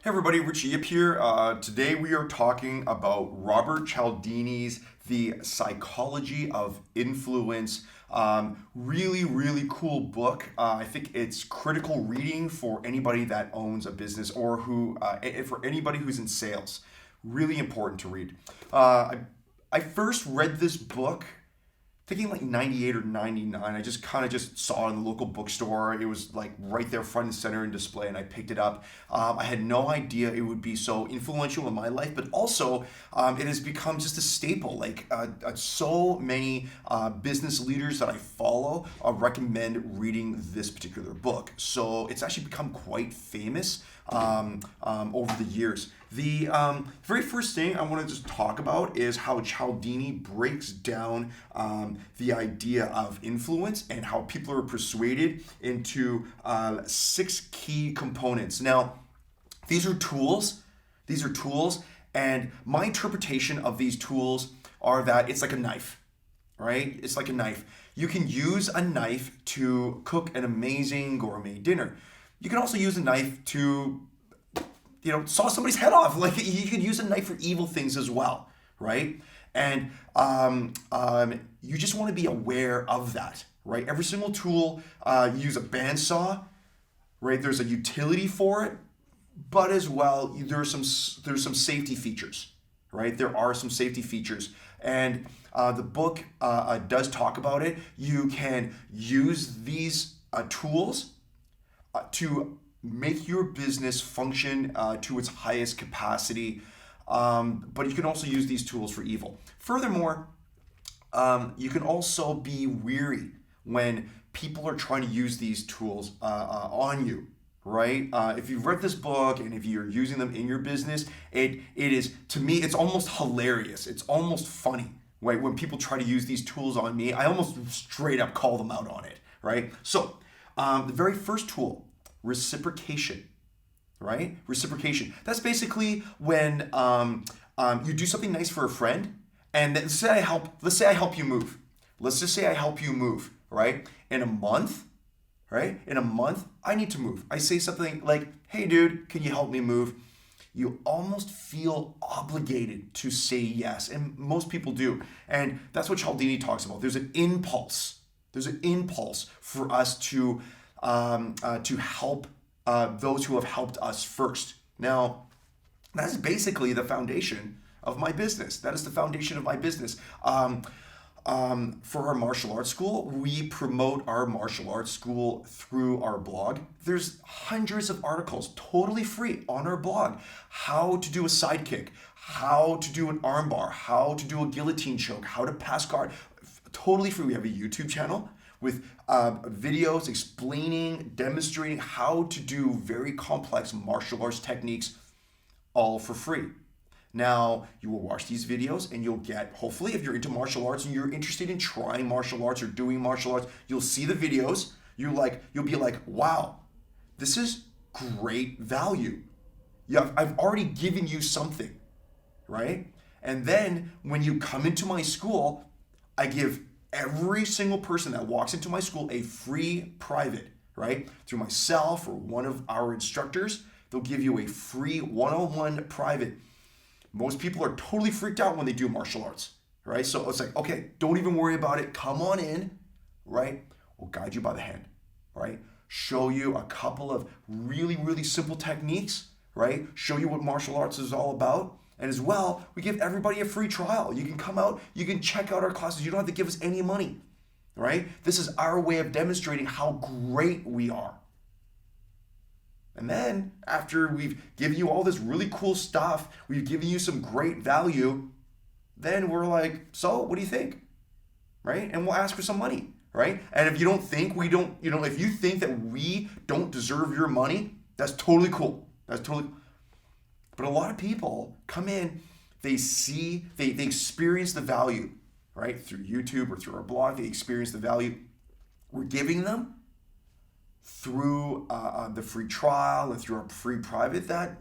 Hey everybody, Ritchie Yip here. Today we are talking about Robert Cialdini's The Psychology of Influence. Really cool book. I think it's critical reading for anybody that owns a business or for anybody who's in sales. Really important to read. I first read this book thinking like 98 or 99. I just kind of just saw it in the local bookstore. It was like right there front and center in display, and I picked it up. I had no idea it would be so influential in my life, but also it has become just a staple. So many business leaders that I follow recommend reading this particular book. So it's actually become quite famous over the years. The very first thing I want to just talk about is how Cialdini breaks down the idea of influence and how people are persuaded into 6 key components. Now, these are tools. And my interpretation of these tools are that it's like a knife, right? It's like a knife. You can use a knife to cook an amazing gourmet dinner. You can also use a knife to saw somebody's head off. Like, you could use a knife for evil things as well, right? And you just want to be aware of that, right? Every single tool, you use a bandsaw, right? There's a utility for it, but as well, there's some safety features, right? There are some safety features, and the book does talk about it. You can use these tools to make your business function to its highest capacity, but you can also use these tools for evil. Furthermore, you can also be weary when people are trying to use these tools on you, right? If you've read this book and if you're using them in your business, it is, to me, it's almost hilarious. It's almost funny, right? When people try to use these tools on me, I almost straight up call them out on it, right? So the very first tool, reciprocation, right? Reciprocation. That's basically when you do something nice for a friend, and then let's say I help you move. Let's just say I help you move, right? In a month, right? In a month, I need to move. I say something like, "Hey, dude, can you help me move?" You almost feel obligated to say yes, and most people do. And that's what Cialdini talks about. There's an impulse. There's an impulse for us to help those who have helped us first. Now, that's basically the foundation of my business. That is the foundation of my business. For our martial arts school, we promote our martial arts school through our blog. There's hundreds of articles totally free on our blog. How to do a sidekick, how to do an armbar, how to do a guillotine choke, how to pass guard. Totally free. We have a YouTube channel with videos explaining, demonstrating how to do very complex martial arts techniques, all for free. Now, you will watch these videos and you'll get, hopefully, if you're into martial arts and you're interested in trying martial arts or doing martial arts, you'll see the videos. You'll be like, wow, this is great value. Yeah, I've already given you something, right? And then when you come into my school, I give every single person that walks into my school a free private, right? Through myself or one of our instructors, they'll give you a free one-on-one private. Most people are totally freaked out when they do martial arts, right? So it's like, okay, don't even worry about it. Come on in, right? We'll guide you by the hand, right? Show you a couple of really simple techniques, right? Show you what martial arts is all about. And as well, we give everybody a free trial. You can come out, you can check out our classes. You don't have to give us any money, right? This is our way of demonstrating how great we are. And then after we've given you all this really cool stuff, we've given you some great value, then we're like, so what do you think? Right? And we'll ask for some money, right? And if you don't think if you think that we don't deserve your money, that's totally cool. But a lot of people come in, they experience the value, right? Through YouTube or through our blog, they experience the value we're giving them through the free trial and through our free private. That,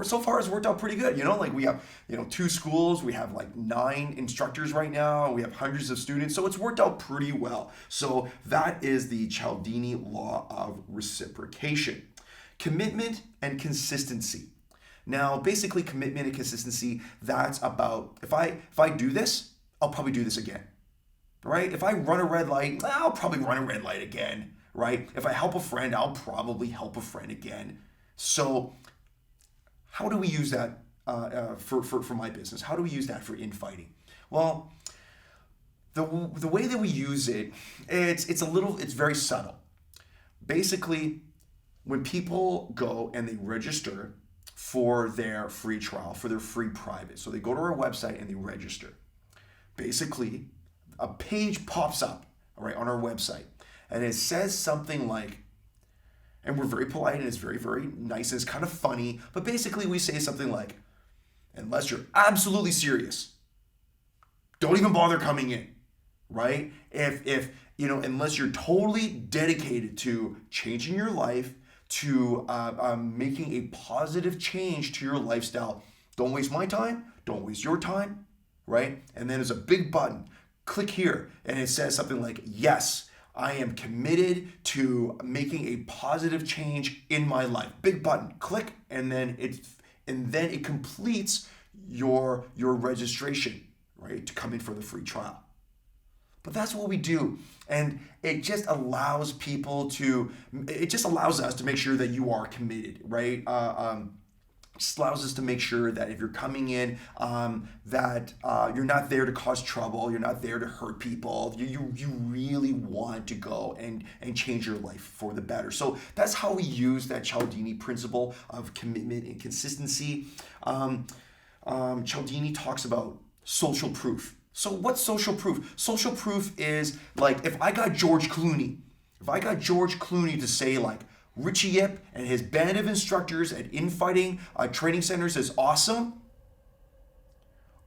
so far it's worked out pretty good. Like we have, 2 schools, we have like 9 instructors right now, we have hundreds of students, so it's worked out pretty well. So that is the Cialdini law of reciprocation. Commitment and consistency. Now, basically, commitment and consistency, that's about if I do this, I'll probably do this again, right? If I run a red light, I'll probably run a red light again, right? If I help a friend, I'll probably help a friend again. So, how do we use that for my business? How do we use that for infighting? Well, the way that we use it, it's very subtle. Basically, when people go and they register for their free trial, for their free private, so they go to our website and they register. Basically, a page pops up, all right, on our website, and it says something like, and we're very polite and it's very, very nice and it's kind of funny, but basically we say something like, unless you're absolutely serious, don't even bother coming in, right? If unless you're totally dedicated to changing your life, to making a positive change to your lifestyle, don't waste my time, don't waste your time, right? And then there's a big button, click here, and it says something like, yes, I am committed to making a positive change in my life. Big button, click, and then it completes your registration, right, to come in for the free trial. But that's what we do. And it just allows us to make sure that you are committed, right? Just allows us to make sure that if you're coming in, that you're not there to cause trouble, you're not there to hurt people. You really want to go and change your life for the better. So that's how we use that Cialdini principle of commitment and consistency. Cialdini talks about social proof. So what's social proof? Social proof is like if I got George Clooney to say like Ritchie Yip and his band of instructors at infighting training centers is awesome,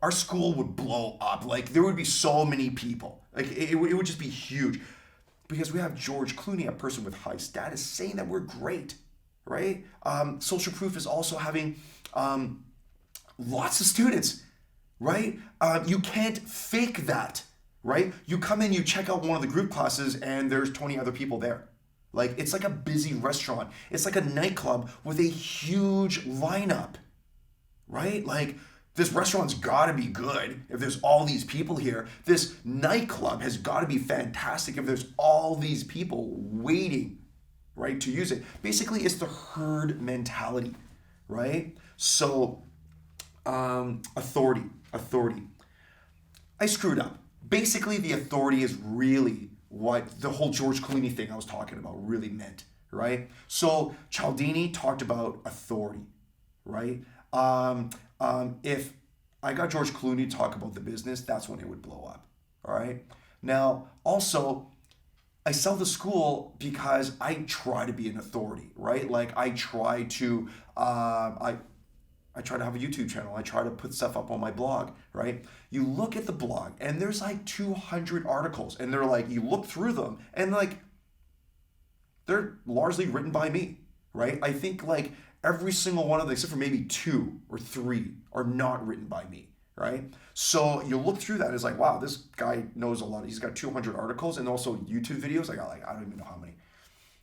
our school would blow up. Like there would be so many people. Like it would just be huge because we have George Clooney, a person with high status, saying that we're great, right? Social proof is also having lots of students. Right? You can't fake that, right? You come in, you check out one of the group classes, and there's 20 other people there. Like, it's like a busy restaurant. It's like a nightclub with a huge lineup, right? Like, this restaurant's gotta be good if there's all these people here. This nightclub has gotta be fantastic if there's all these people waiting, right, to use it. Basically, it's the herd mentality, right? So, authority. I screwed up. Basically, the authority is really what the whole George Clooney thing I was talking about really meant, right? So Cialdini talked about authority, right? If I got George Clooney to talk about the business, that's when it would blow up, all right? Now, also, I sell the school because I try to be an authority, right? Like I try to I try to have a YouTube channel. I try to put stuff up on my blog, right? You look at the blog and there's like 200 articles and they're like, you look through them and like, they're largely written by me, right? I think like every single one of them, except for maybe 2 or 3 are not written by me, right? So you look through that, it's like, wow, this guy knows a lot. He's got 200 articles and also YouTube videos. I got like, I don't even know how many.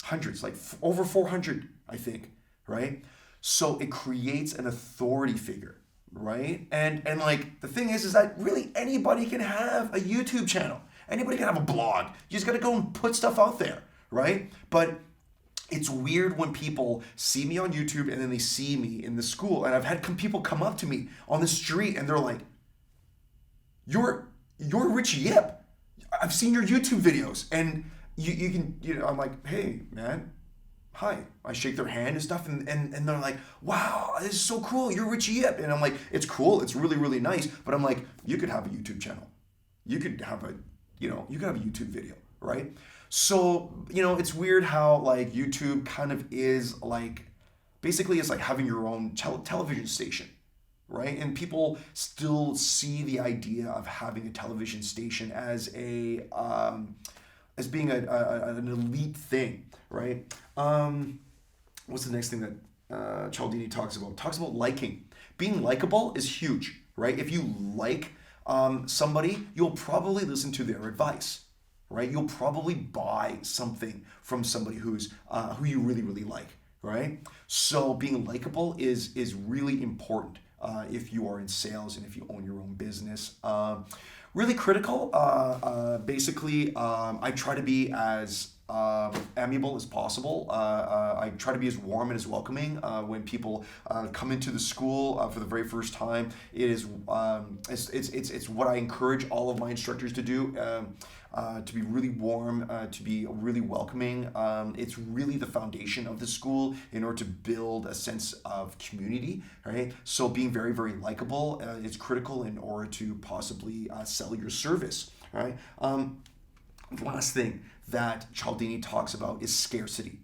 Hundreds, like over 400, I think, right? So it creates an authority figure, right? And like the thing is that really anybody can have a YouTube channel. Anybody can have a blog. You just got to go and put stuff out there, right? But it's weird when people see me on YouTube and then they see me in the school. And I've had people come up to me on the street and they're like, "You're Ritchie Yip. I've seen your YouTube videos." And you can, I'm like, "Hey, man. Hi." I shake their hand and stuff, and they're like, "Wow, this is so cool. You're Ritchie Yip." And I'm like, "It's cool. It's really, really nice." But I'm like, you could have a YouTube channel. You could have a YouTube video, right? So, it's weird how like YouTube kind of is like, basically it's like having your own television station, right? And people still see the idea of having a television station as as being an elite thing, right? What's the next thing that Cialdini talks about? Talks about liking. Being likable is huge, right? If you like somebody, you'll probably listen to their advice, right? You'll probably buy something from somebody who you really, really like, right? So being likable is really important if you are in sales and if you own your own business. Really critical. Basically, I try to be as amiable as possible. I try to be as warm and as welcoming when people come into the school for the very first time. It is it's what I encourage all of my instructors to do. To be really warm, to be really welcoming. It's really the foundation of the school in order to build a sense of community, right? So being very, very likable is critical in order to possibly sell your service, right? Last thing that Cialdini talks about is scarcity.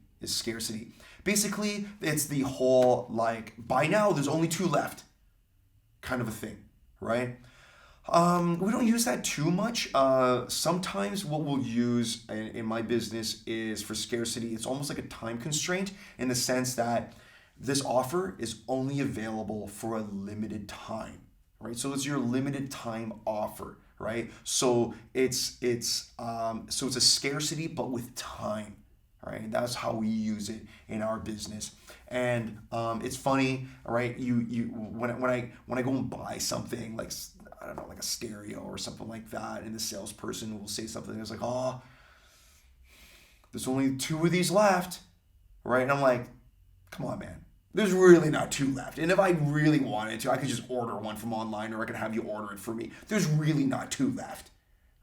Basically, it's the whole like, by now there's only two left kind of a thing, right? We don't use that too much. Sometimes what we'll use in my business is for scarcity. It's almost like a time constraint in the sense that this offer is only available for a limited time, right? So it's your limited time offer, right? So it's a scarcity but with time, right? That's how we use it in our business. And it's funny, right? You when I go and buy something like, I don't know, like a stereo or something like that, and the salesperson will say something that's like, "Oh, there's only two of these left," right? And I'm like, "Come on, man. There's really not two left. And if I really wanted to, I could just order one from online, or I could have you order it for me. There's really not two left,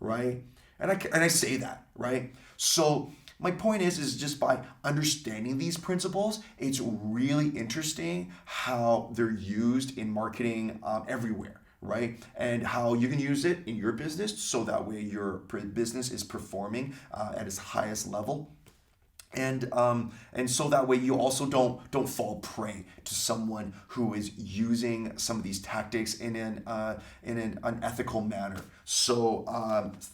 right?" And I say that, right? So my point is just by understanding these principles, it's really interesting how they're used in marketing everywhere, right? And how you can use it in your business so that way your business is performing at its highest level. And so that way you also don't fall prey to someone who is using some of these tactics in an unethical manner. So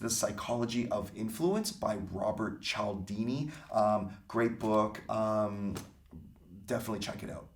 the Psychology of Influence by Robert Cialdini, great book. Definitely check it out.